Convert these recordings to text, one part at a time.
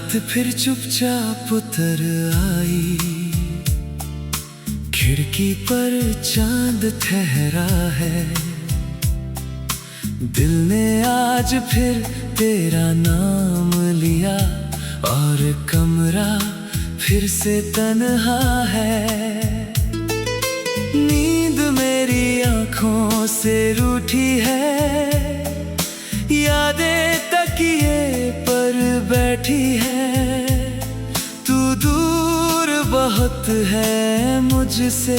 रात फिर चुपचाप उतर आई, खिड़की पर चांद ठहरा है। दिल ने आज फिर तेरा नाम लिया और कमरा फिर से तन्हा है। नींद मेरी आँखों से रूठी है, यादें तकिए पर बैठी है। तू दूर बहुत है मुझसे,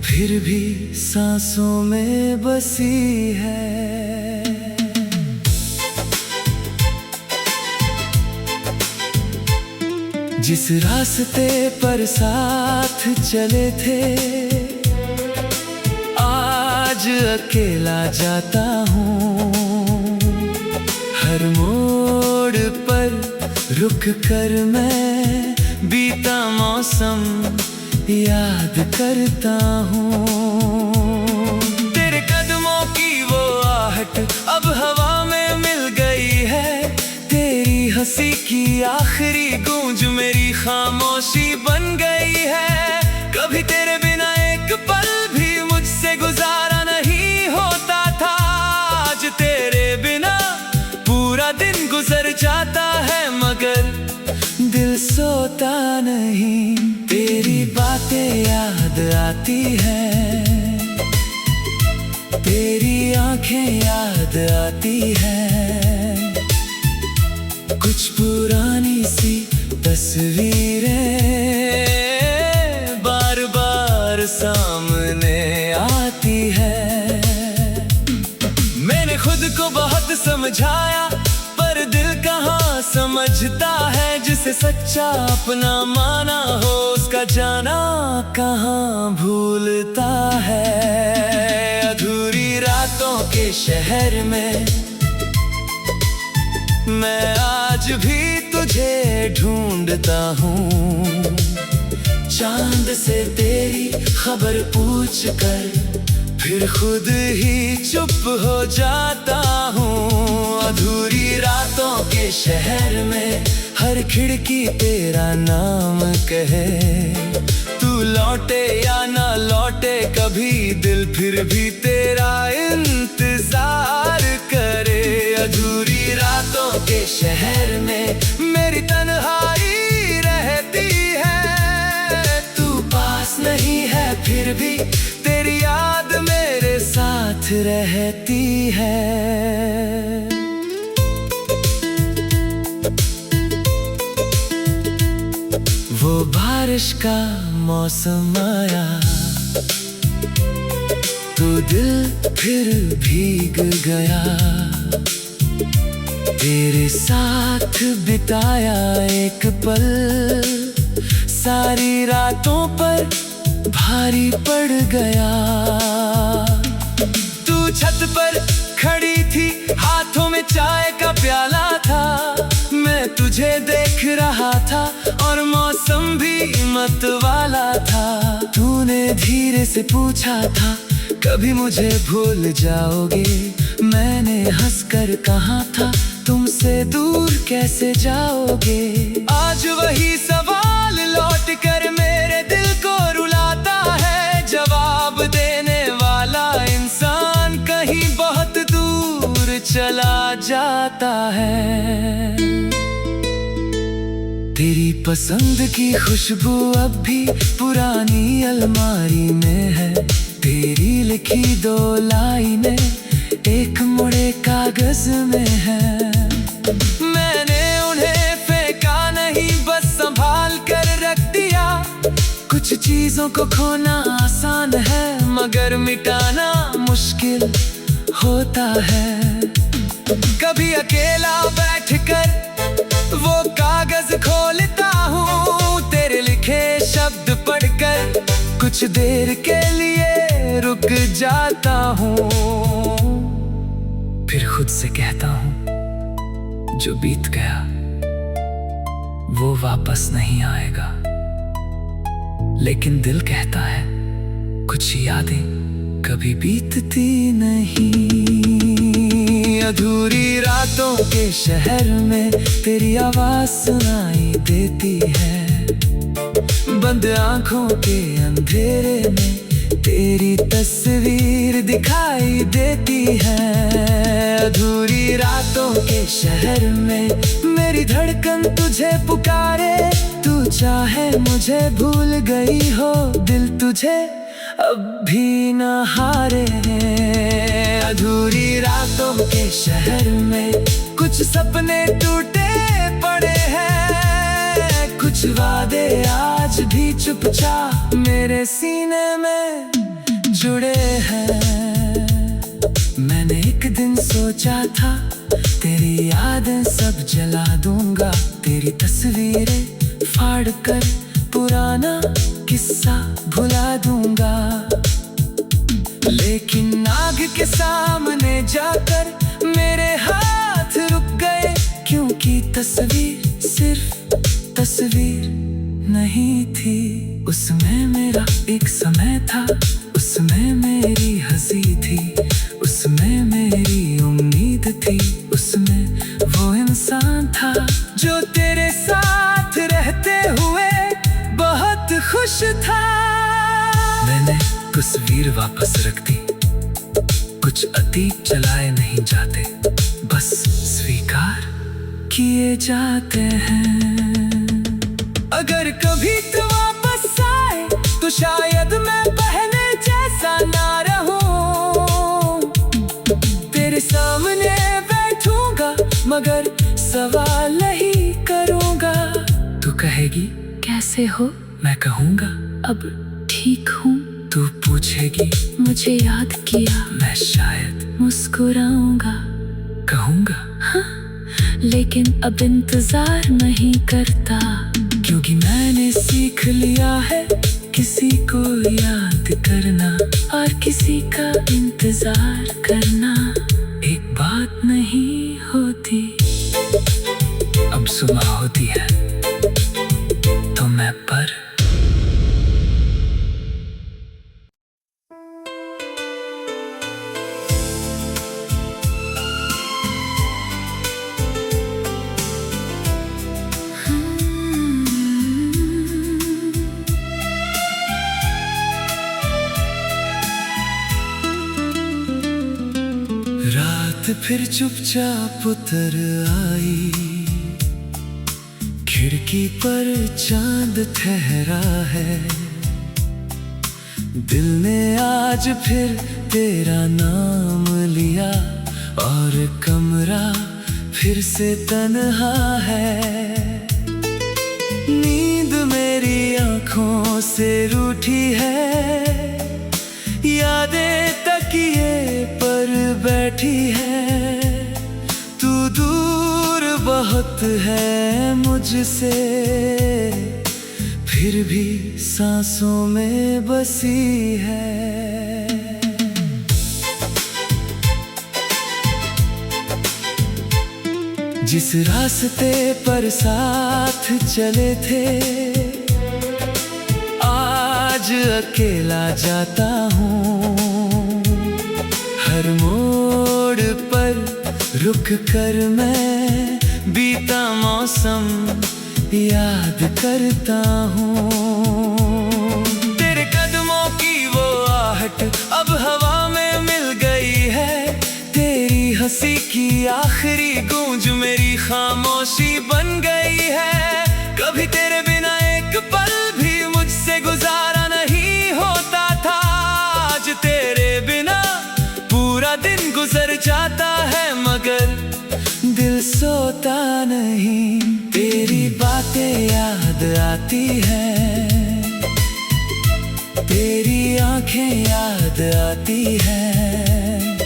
फिर भी सांसों में बसी है। जिस रास्ते पर साथ चले थे, आज अकेला जाता हूँ। हर मोड़ पर रुक कर मैं बीता मौसम याद करता हूँ। तेरे कदमों की वो आहट अब हवा में मिल गई है। तेरी हंसी की आखिरी गूंज मेरी खामोशी बन गई है। कभी तेरे बिना एक पल भी मुझसे गुजारा नहीं होता था। आज तेरे बिना पूरा दिन गुजर जाता है, मगर दिल सोता नहीं। तेरी बातें याद आती हैं, तेरी आंखें याद आती हैं। कुछ पुरानी सी तस्वीरें बार बार सामने आती है। मैंने खुद को बहुत समझाया, पर दिल कहाँ समझता है। जिसे सच्चा अपना माना हो, उसका जाना कहाँ भूलता है। अधूरी रातों के शहर में मैं आज भी तुझे ढूंढता हूँ। चांद से तेरी खबर पूछ कर फिर खुद ही चुप हो जाता हूँ। अधूरी रातों के शहर में हर खिड़की तेरा नाम कहे। तू लौटे या ना लौटे कभी, दिल फिर भी तेरा इंतजार करे। अधूरी रातों के शहर में मेरी तन्हाई रहती है। तू पास नहीं है फिर भी तेरी याद मेरे साथ रहती है। वो बारिश का मौसम आया, तो दिल फिर भीग गया। तेरे साथ बिताया एक पल सारी रातों पर भारी पड़ गया। तू छत पर खड़ी थी, हाथों में चाय का प्याला था। मैं तुझे देख रहा था और मौसम भी मत वाला था। तूने धीरे से पूछा था, कभी मुझे भूल जाओगे? मैंने हंसकर कहा था, तुमसे दूर कैसे जाओगे? आज वही सवाल लौट कर मेरे दिल को रुलाता है। जवाब देने वाला इंसान कहीं बहुत दूर चला जाता है। तेरी पसंद की खुशबू अब भी पुरानी अलमारी में है। तेरी लिखी 2 लाइनें एक मुड़े कागज में है। मैंने उन्हें फेंका नहीं, बस संभाल कर रख दिया। कुछ चीजों को खोना आसान है, मगर मिटाना मुश्किल होता है। कभी अकेला बैठकर वो कागज खोलता हूँ, तेरे लिखे शब्द पढ़कर कुछ देर के लिए रुक जाता हूँ। फिर खुद से कहता हूँ, जो बीत गया वो वापस नहीं आएगा। लेकिन दिल कहता है, कुछ यादें कभी बीतती नहीं। अधूरी रातों के शहर में तेरी आवाज सुनाई देती है। बंद आंखों के अंधेरे में तेरी तस्वीर दिखाई देती है। अधूरी रातों के शहर में मेरी धड़कन तुझे पुकारे। तू चाहे मुझे भूल गई हो, दिल तुझे अब भी न हारे। अधूरी रातों के शहर में कुछ सपने टूटे पड़े हैं, कुछ वादे आज भी चुपचाप मेरे सीने में जुड़े हैं। मैंने एक दिन सोचा था तेरी यादें सब जला दूंगा, तेरी तस्वीरें फाड़ कर पुराना किस्सा भुला दूंगा। लेकिन आग के सामने जाकर मेरे हाथ रुक गए, क्योंकि तस्वीर सिर्फ तस्वीर नहीं थी। उसमें मेरा एक समय था, उसमें मेरी हंसी थी, उसमें मेरी उम्मीद थी, उसमें वो इंसान था जो तेरे साथ रहते हुए बहुत खुश था। मैंने तस्वीर वापस रख दी, कुछ अतीत चलाए नहीं जाते, बस स्वीकार किए जाते हैं। अगर कभी तू वापस आए तो शायद मैं पहले जैसा ना रहूं। तेरे सामने बैठूंगा मगर सवाल ही करूंगा। तू कहेगी कैसे हो, मैं कहूंगा अब ठीक हूँ। तू पूछेगी मुझे याद किया, मैं शायद मुस्कुराऊंगा, कहूंगा हाँ, लेकिन अब इंतजार नहीं करता, क्योंकि मैंने सीख लिया है किसी को याद करना और किसी का इंतजार करना एक बात नहीं होती। अब सुबह होती है तो मैं पर रात फिर चुपचाप उतर आई, खिड़की पर चांद ठहरा है। दिल ने आज फिर तेरा नाम लिया और कमरा फिर से तन्हा है। नींद मेरी आंखों से रूठी है, यादें तकिए पर बैठी है। तू दूर बहुत है मुझसे, फिर भी सांसों में बसी है। जिस रास्ते पर साथ चले थे, आज अकेला जाता हूँ। हर मोड़ पर रुक कर मैं बीता मौसम याद करता हूँ। तेरे कदमों की वो आहट अब हवा में मिल गई है। तेरी हंसी की आखिरी गूंज मेरी खामोशी बन गई है। कभी तेरे बिना एक पल भी मुझसे गुजारा नहीं होता था। आज तेरे बिना पूरा दिन गुजर जाता है, मगर दिल सोता नहीं। तेरी बातें याद आती हैं, तेरी आंखें याद आती हैं।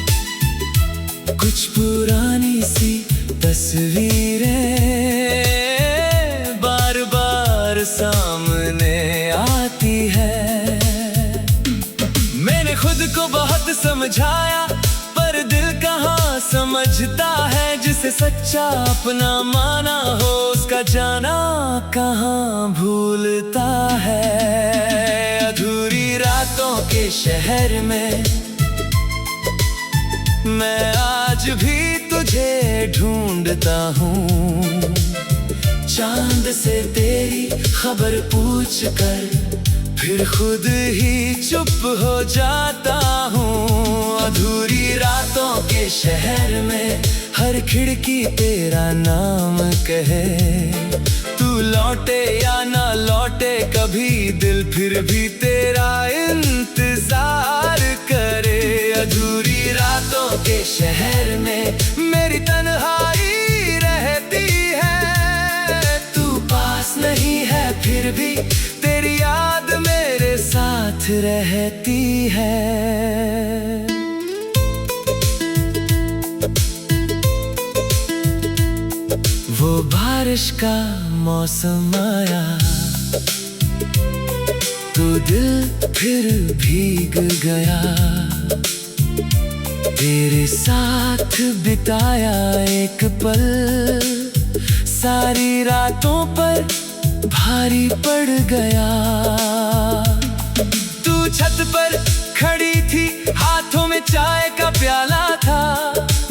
कुछ पुरानी सी तस्वीरें बार बार सामने आती है। मैंने खुद को बहुत समझाया, पर दिल कहाँ समझता है। जिसे सच्चा अपना माना हो, उसका जाना कहाँ भूलता है। अधूरी रातों के शहर में मैं आज भी तुझे ढूंढता हूँ। चांद से तेरी खबर पूछ कर फिर खुद ही चुप हो जाता हूँ। अधूरी रातों के शहर में हर खिड़की तेरा नाम कहे। तू लौटे या ना लौटे कभी दिल फिर भी तेरा इंतजार करे। अधूरी रातों के शहर में मेरी तन्हाई रहती है। तू पास नहीं है फिर भी तेरी याद मेरे साथ रहती है। वो बारिश का मौसम आया तो दिल फिर भीग गया। तेरे साथ बिताया एक पल सारी रातों पर भारी पड़ गया। तू छत पर खड़ी थी हाथों में चाय का प्याला था।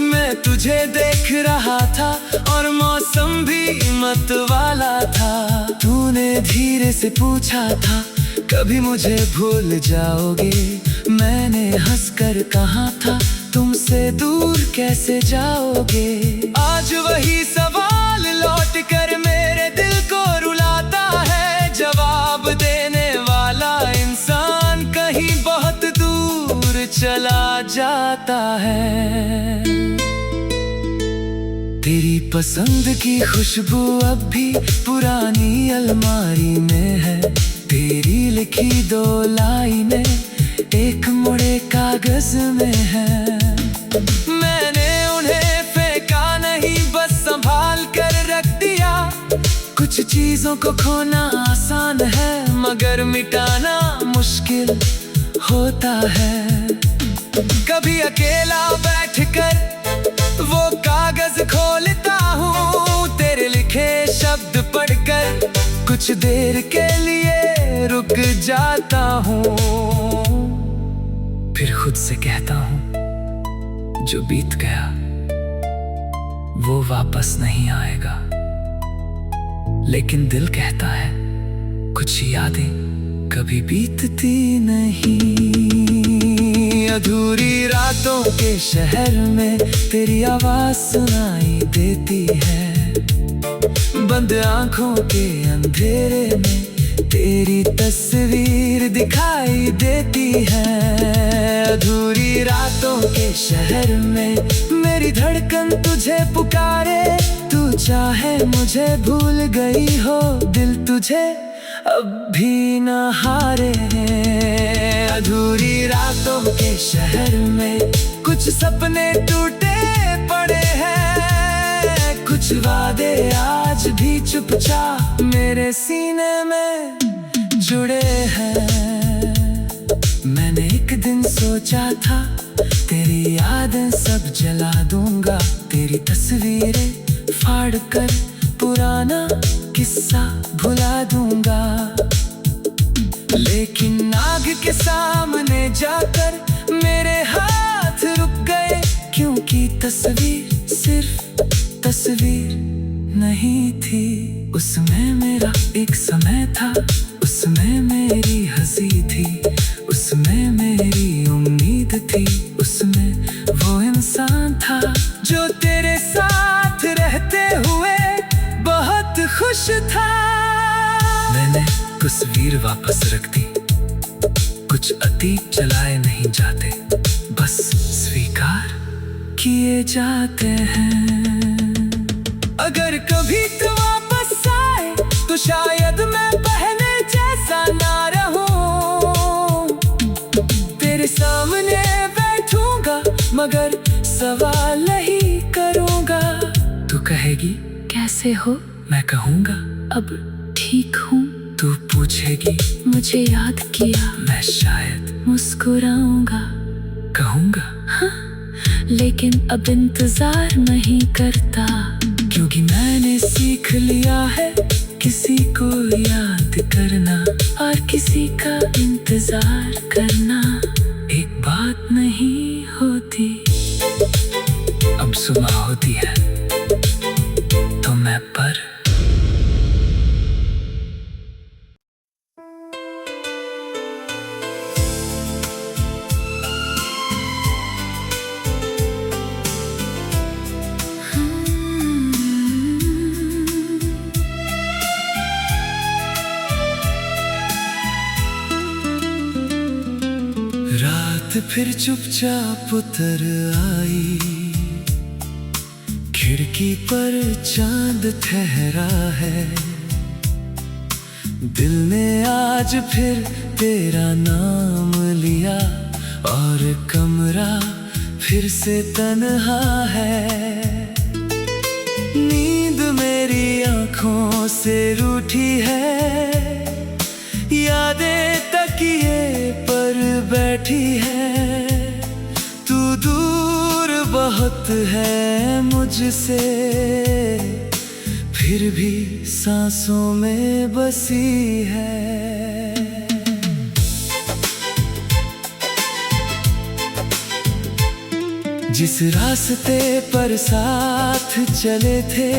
मैं तुझे देख रहा था और मौसम भी मत वाला था। तूने धीरे से पूछा था कभी मुझे भूल जाओगे। मैंने हंसकर कहा था तुमसे दूर कैसे जाओगे। आज वही सवाल लौट कर मेरे दिल को रुलाता है। जवाब देने वाला इंसान कहीं बहुत दूर चला जाता है। तेरी पसंद की खुशबू अब भी पुरानी अलमारी में है। तेरी लिखी 2 लाइनें एक मुड़े कागज में है। मैंने उन्हें फेंका नहीं बस संभाल कर रख दिया। कुछ चीजों को खोना आसान है मगर मिटाना मुश्किल होता है। कभी अकेला बैठकर वो कागज खोलता हूँ। तेरे लिखे शब्द पढ़कर कुछ देर के लिए रुक जाता हूँ। फिर खुद से कहता हूँ जो बीत गया वो वापस नहीं आएगा। लेकिन दिल कहता है कुछ यादें कभी बीतती नहीं। अधूरी रातों के शहर में तेरी आवाज सुनाई देती है। बंद आंखों के अंधेरे में तेरी तस्वीर दिखाई देती है। अधूरी रातों के शहर में मेरी धड़कन तुझे पुकारे। तू चाहे मुझे भूल गई हो दिल तुझे अब भी न हारे। अधूरी रातों के शहर में कुछ सपने टूटे पड़े हैं। कुछ वादे आज भी चुपचाप मेरे सीने में जुड़े हैं। मैंने एक दिन सोचा था तेरी यादें सब जला दूंगा। तेरी तस्वीरें फाड़ कर पुराना किस्सा भुला दूंगा। लेकिन आग के सामने जाकर मेरे हाथ रुक गए। क्योंकि तस्वीर सिर्फ तस्वीर नहीं थी। उसमें मेरा एक समय था, उसमें मेरी हंसी थी, उसमें मेरी उम्मीद थी, उसमें वो इंसान था जो तेरे साथ रहते हुए बहुत खुश था। मैंने तस्वीर वापस रख दी। कुछ अतीत चलाए नहीं जाते, बस स्वीकार किए जाते हैं। अगर कभी तू वापस आए तो शायद मैं पहले जैसा ना रहूं। तेरे सामने बैठूंगा मगर सवाल नहीं करूंगा। तू कहेगी कैसे हो, मैं कहूंगा अब ठीक हूँ। तू पूछेगी मुझे याद किया, मैं शायद मुस्कुराऊंगा, कहूंगा हाँ, लेकिन अब इंतजार नहीं करता। क्योंकि मैंने सीख लिया है किसी को याद करना और किसी का इंतजार करना एक बात नहीं होती। अब गुमसुमा होती है तो मैं पर। रात फिर चुपचाप उतर आई, खिड़की पर चांद ठहरा है। दिल ने आज फिर तेरा नाम लिया और कमरा फिर से तन्हा है। नींद मेरी आंखों से रूठी है, यादें तकिए पर बैठी है। तू दूर बहुत है मुझसे, फिर भी सांसों में बसी है। जिस रास्ते पर साथ चले थे,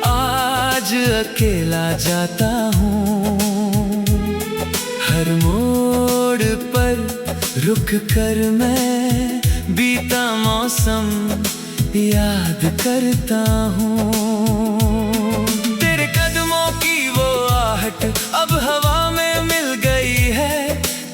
आज अकेला जाता हूँ। हर मोड़ पर रुक कर मैं बीता मौसम याद करता हूँ। तेरे कदमों की वो आहट अब हवा में मिल गई है।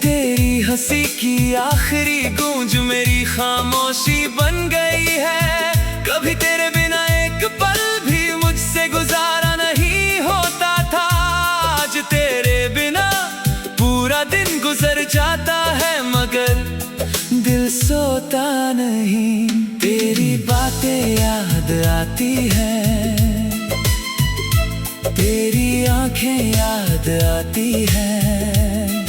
तेरी हंसी की आखिरी गूंज मेरी खामोशी बन गई है। कभी तेरे बिना एक पल भी मुझसे गुजारा नहीं होता था। आज तेरे बिना पूरा दिन गुजर जाता है, मगर दिल सोता नहीं। तेरी बातें याद आती हैं, तेरी आंखें याद आती हैं।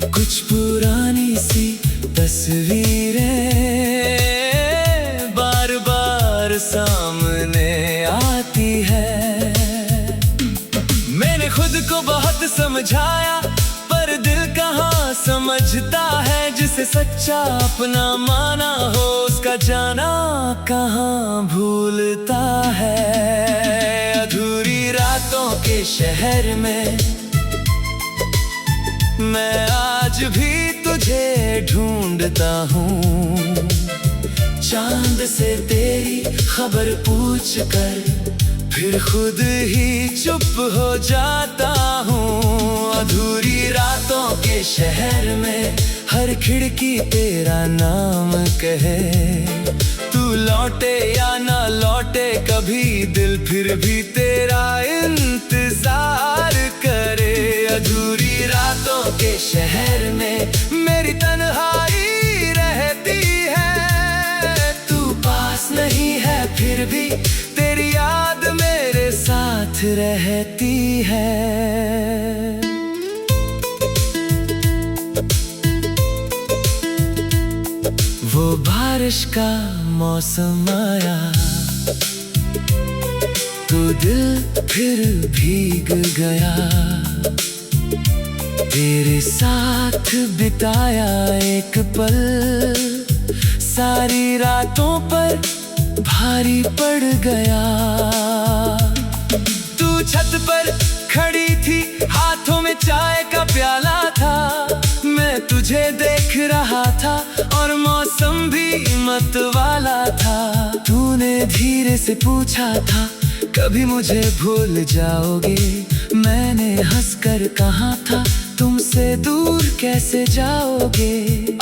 कुछ पुरानी सी तस्वीरें बार बार सामने आती है। मैंने खुद को बहुत समझाया, पर दिल कहाँ समझता है। जिसे सच्चा अपना माना हो, उसका जाना कहाँ भूलता है। अधूरी रातों के शहर में मैं आज भी तुझे ढूंढता हूँ। चांद से तेरी खबर पूछ कर फिर खुद ही चुप हो जाता हूँ। अधूरी रातों के शहर में हर खिड़की तेरा नाम कहे। तू लौटे या ना लौटे कभी, दिल फिर भी तेरा इंतजार करे। अधूरी रातों के शहर में मेरी तन्हाई रहती है। तू पास नहीं है फिर भी तेरी याद मेरे साथ रहती है। वो बारिश का मौसम आया, तो दिल फिर भीग गया। तेरे साथ बिताया एक पल सारी रातों पर भारी पड़ गया। तू छत पर खड़ी थी, हाथों में चाय का प्याला था। मैं तुझे देख रहा था और मौसम भी मत वाला था। तूने धीरे से पूछा था, कभी मुझे भूल जाओगे? मैंने हंसकर कहा था, तुमसे दूर कैसे जाओगे?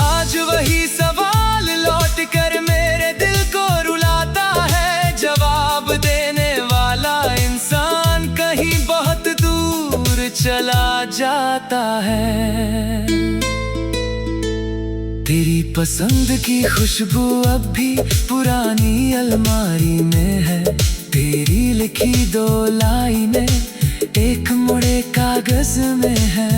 आज वही सवाल लौट कर मेरे दिल को रुलाता है। जवाब देने वाला इंसान कहीं बहुत दूर चला जाता है। तेरी पसंद की खुशबू अब भी पुरानी अलमारी में है। तेरी लिखी 2 लाइनें एक मुड़े कागज में है।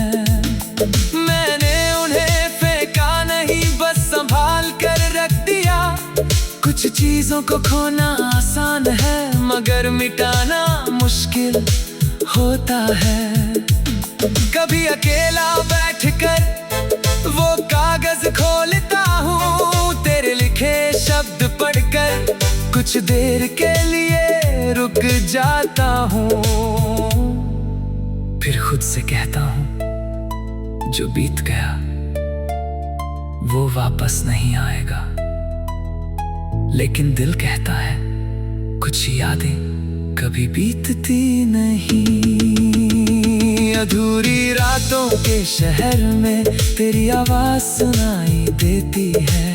मैंने उन्हें फेंका नहीं, बस संभाल कर रख दिया। कुछ चीजों को खोना आसान है, मगर मिटाना मुश्किल होता है। कभी अकेला बैठकर वो कागज खोलता हूँ, तेरे लिखे कुछ देर के लिए रुक जाता हूँ, फिर खुद से कहता हूँ जो बीत गया वो वापस नहीं आएगा। लेकिन दिल कहता है कुछ यादें कभी बीतती नहीं। अधूरी रातों के शहर में तेरी आवाज सुनाई देती है,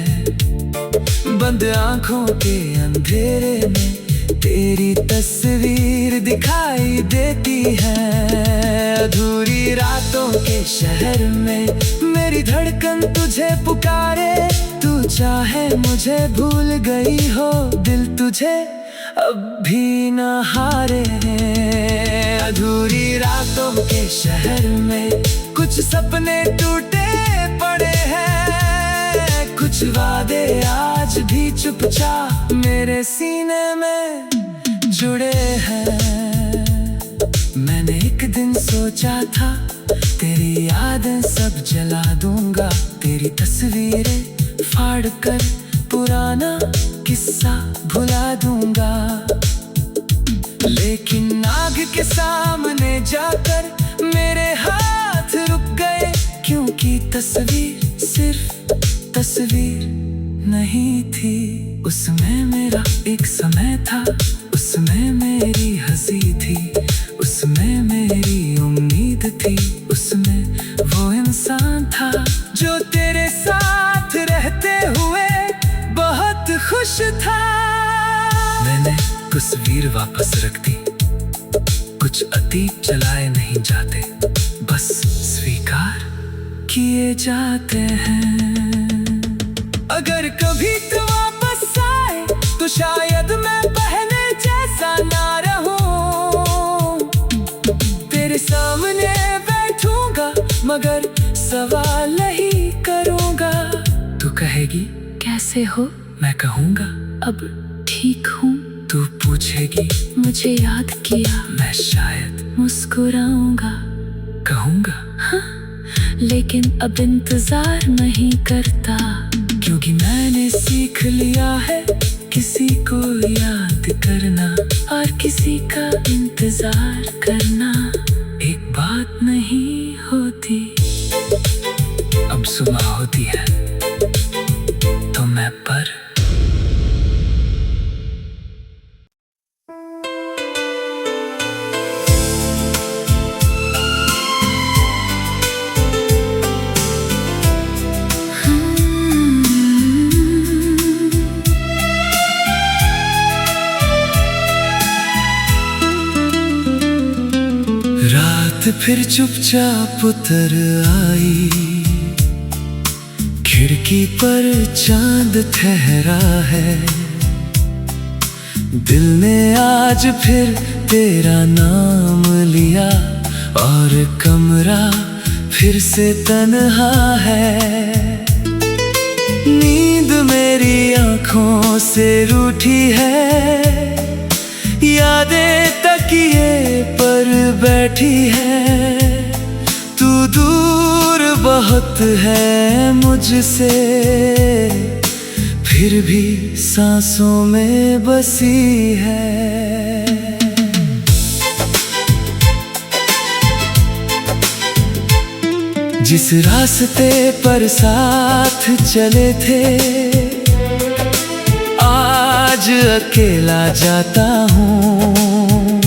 बंद आंखों के अंधेरे में तेरी तस्वीर दिखाई देती है। अधूरी रातों के शहर में मेरी धड़कन तुझे पुकारे, तू चाहे मुझे भूल गई हो, दिल तुझे अब भी न हारे। अधूरी रातों के शहर में कुछ सपने टूटे पड़े हैं, कुछ वादे आज भी चुपचाप मेरे सीने में जुड़े हैं। मैंने एक दिन सोचा था तेरी यादें सब जला दूंगा, तेरी तस्वीरें फाड़ कर पुराना किस्सा भुला दूंगा। लेकिन आग के सामने जाकर मेरे हाथ रुक गए, क्योंकि तस्वीर सिर्फ तस्वीर नहीं थी। उसमें मेरा एक समय था, उसमें मेरी हंसी थी, उसमें मेरी उम्मीद थी, उसमें वो इंसान था जो तेरे साथ रहते हुए बहुत खुश था। मैंने तस्वीर वापस रख दी, कुछ अतीत चलाए नहीं जाते, बस स्वीकार किए जाते हैं। अगर कभी तू वापस आए तो शायद मैं पहले जैसा ना रहूं, तेरे सामने बैठूंगा मगर सवाल नहीं करूंगा। तू कहेगी कैसे हो, मैं कहूंगा अब ठीक हूँ। तू पूछेगी मुझे याद किया, मैं शायद मुस्कुराऊंगा, कहूंगा हाँ, लेकिन अब इंतजार नहीं करता, क्योंकि मैंने सीख लिया है किसी को याद करना और किसी का इंतजार करना एक बात नहीं होती। अब सुबह होती है तो मैं पर रात फिर चुपचाप उतर आई, खिड़की पर चांद ठहरा है। दिल ने आज फिर तेरा नाम लिया और कमरा फिर से तन्हा है। नींद मेरी आँखों से रूठी है, यादें तकिए पर बैठी है। तू दूर बहुत है मुझसे, फिर भी सांसों में बसी है। जिस रास्ते पर साथ चले थे, आज अकेला जाता हूँ।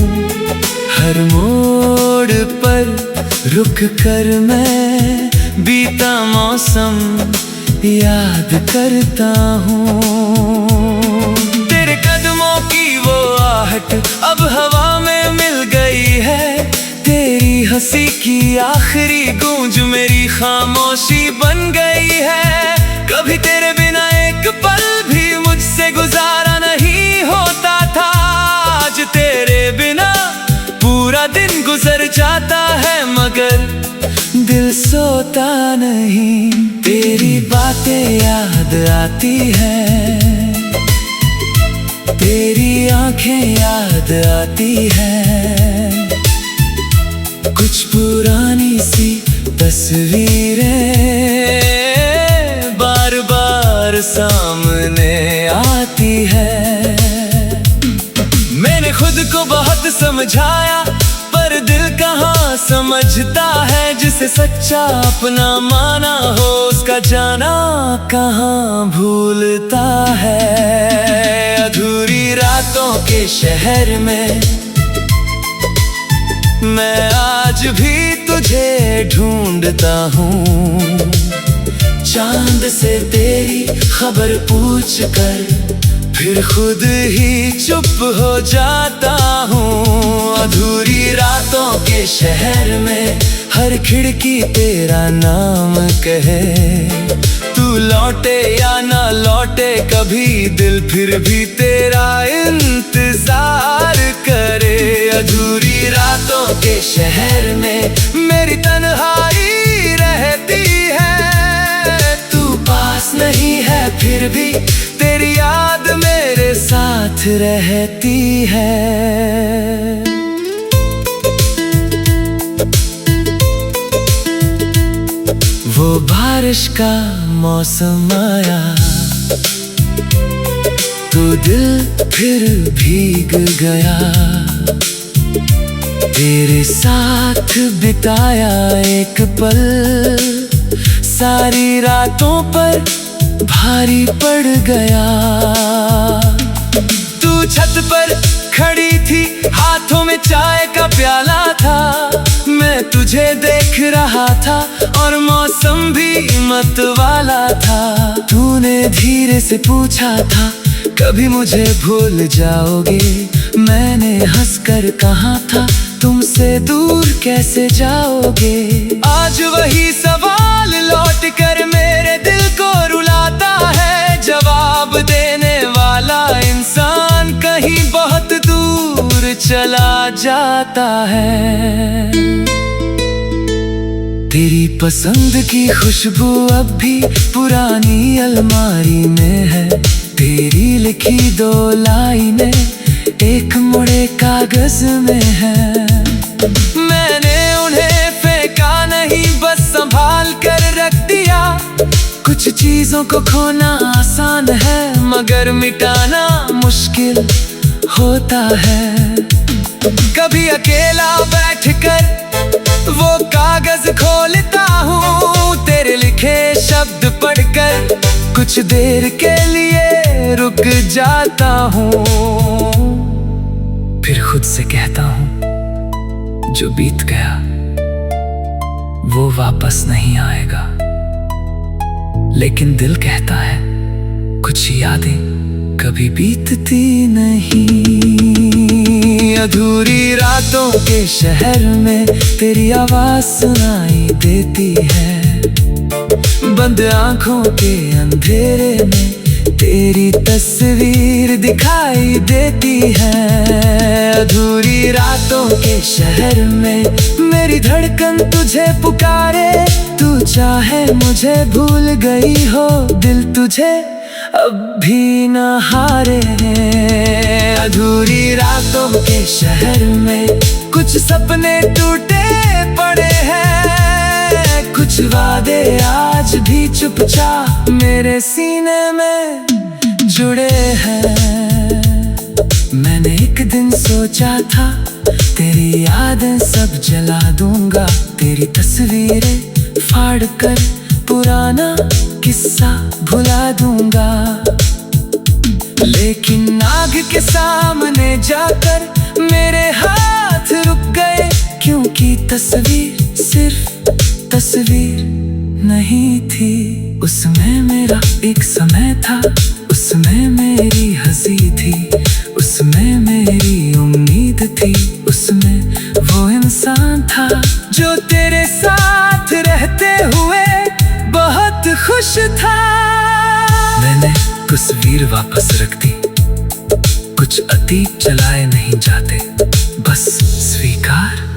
हर मोड़ पर रुक कर मैं बीता मौसम याद करता हूँ। तेरे कदमों की वो आहट अब हवा में मिल गई है, तेरी हंसी की आखिरी गूंज मेरी खामोशी बन गई है। कभी तेरे बिना एक पल भी मुझसे गुजारा नहीं होता था, आज तेरे बिना पूरा दिन गुजर जाता है, मगर दिल सोता नहीं। तेरी बातें याद आती हैं, तेरी आंखें याद आती हैं, कुछ पुरानी सी तस्वीरें बार बार सामने आती है। खुद को बहुत समझाया, पर दिल कहाँ समझता है। जिसे सच्चा अपना माना हो, उसका जाना कहाँ भूलता है। अधूरी रातों के शहर में मैं आज भी तुझे ढूंढता हूँ। चांद से तेरी खबर पूछ कर फिर खुद ही चुप हो जाता हूँ। अधूरी रातों के शहर में हर खिड़की तेरा नाम कहे। तू लौटे या ना लौटे कभी, दिल फिर भी तेरा इंतजार करे। अधूरी रातों के शहर में मेरी तन्हाई रहती है। तू पास नहीं है फिर भी तेरी याद मेरे साथ रहती है। वो बारिश का मौसम आया, तो दिल फिर भीग गया। तेरे साथ बिताया एक पल सारी रातों पर भारी पड़ गया। तू छत पर खड़ी थी, हाथों में चाय का प्याला था। मैं तुझे देख रहा था और मौसम भी मत वाला था। तूने धीरे से पूछा था, कभी मुझे भूल जाओगे? मैंने हंसकर कहा था, तुमसे दूर कैसे जाओगे? आज वही सवाल लौट कर मेरे दिल को रुलाता है। जवाब देने वाला इंसान कहीं बहुत दूर चला जाता है। तेरी पसंद की खुशबू अब भी पुरानी अलमारी में है। तेरी लिखी 2 लाइनें एक मुड़े कागज में है। मैंने उन्हें फेंका नहीं, बस संभाल कर रख दिया। कुछ चीजों को खोना आसान है, मगर मिटाना मुश्किल होता है। कभी अकेला बैठकर वो कागज खोलता हूँ, तेरे लिखे शब्द पढ़कर कुछ देर के लिए रुक जाता हूँ। फिर खुद से कहता हूँ, जो बीत गया वो वापस नहीं आएगा। लेकिन दिल कहता है, कुछ यादें कभी बीतती नहीं। अधूरी रातों के शहर में तेरी आवाज सुनाई देती है। बंद आंखों के अंधेरे में तेरी तस्वीर दिखाई देती है। अधूरी रातों के शहर में मेरी धड़कन तुझे पुकारे। तू चाहे मुझे भूल गई हो, दिल तुझे अब भी न हारे। अधूरी रातों के शहर में कुछ सपने टूटे पड़े हैं। कुछ वादे आज भी चुपचाप मेरे सीने में जुड़े हैं। मैंने एक दिन सोचा था, तेरी यादें सब जला दूंगा। तेरी तस्वीरें फाड़ कर पुराना किस्सा भुला दूंगा। लेकिन आग के सामने जाकर मेरे हाथ रुक गए, क्योंकि तस्वीर सिर्फ तस्वीर नहीं थी। उसमें मेरा एक समय था, उसमें मेरी हंसी थी, उसमें मेरी उम्मीद थी, उसमें वो इंसान था जो तेरे साथ रहते हुए बहुत खुश था। मैंने तस्वीर वापस रख दी, कुछ अतीत चलाए नहीं जाते, बस स्वीकार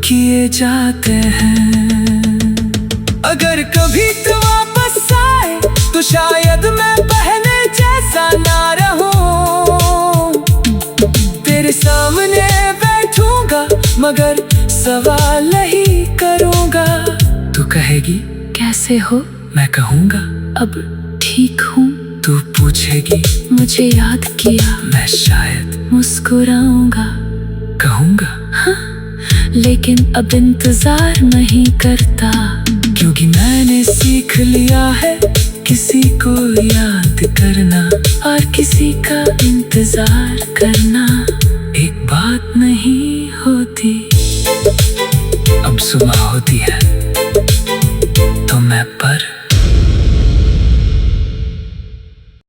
किए जाते हैं। अगर कभी तू वापस आए तो शायद मैं पहले जैसा ना रहूं। तेरे सामने बैठूंगा मगर सवाल नहीं करूंगा। तू कहेगी कैसे हो, मैं कहूंगा अब ठीक हूँ। तू पूछेगी मुझे याद किया, मैं शायद मुस्कुराऊंगा, कहूँगा हाँ, लेकिन अब इंतजार नहीं करता, क्योंकि मैंने सीख लिया है किसी को याद करना और किसी का इंतजार करना एक बात नहीं होती। अब सुबह होती है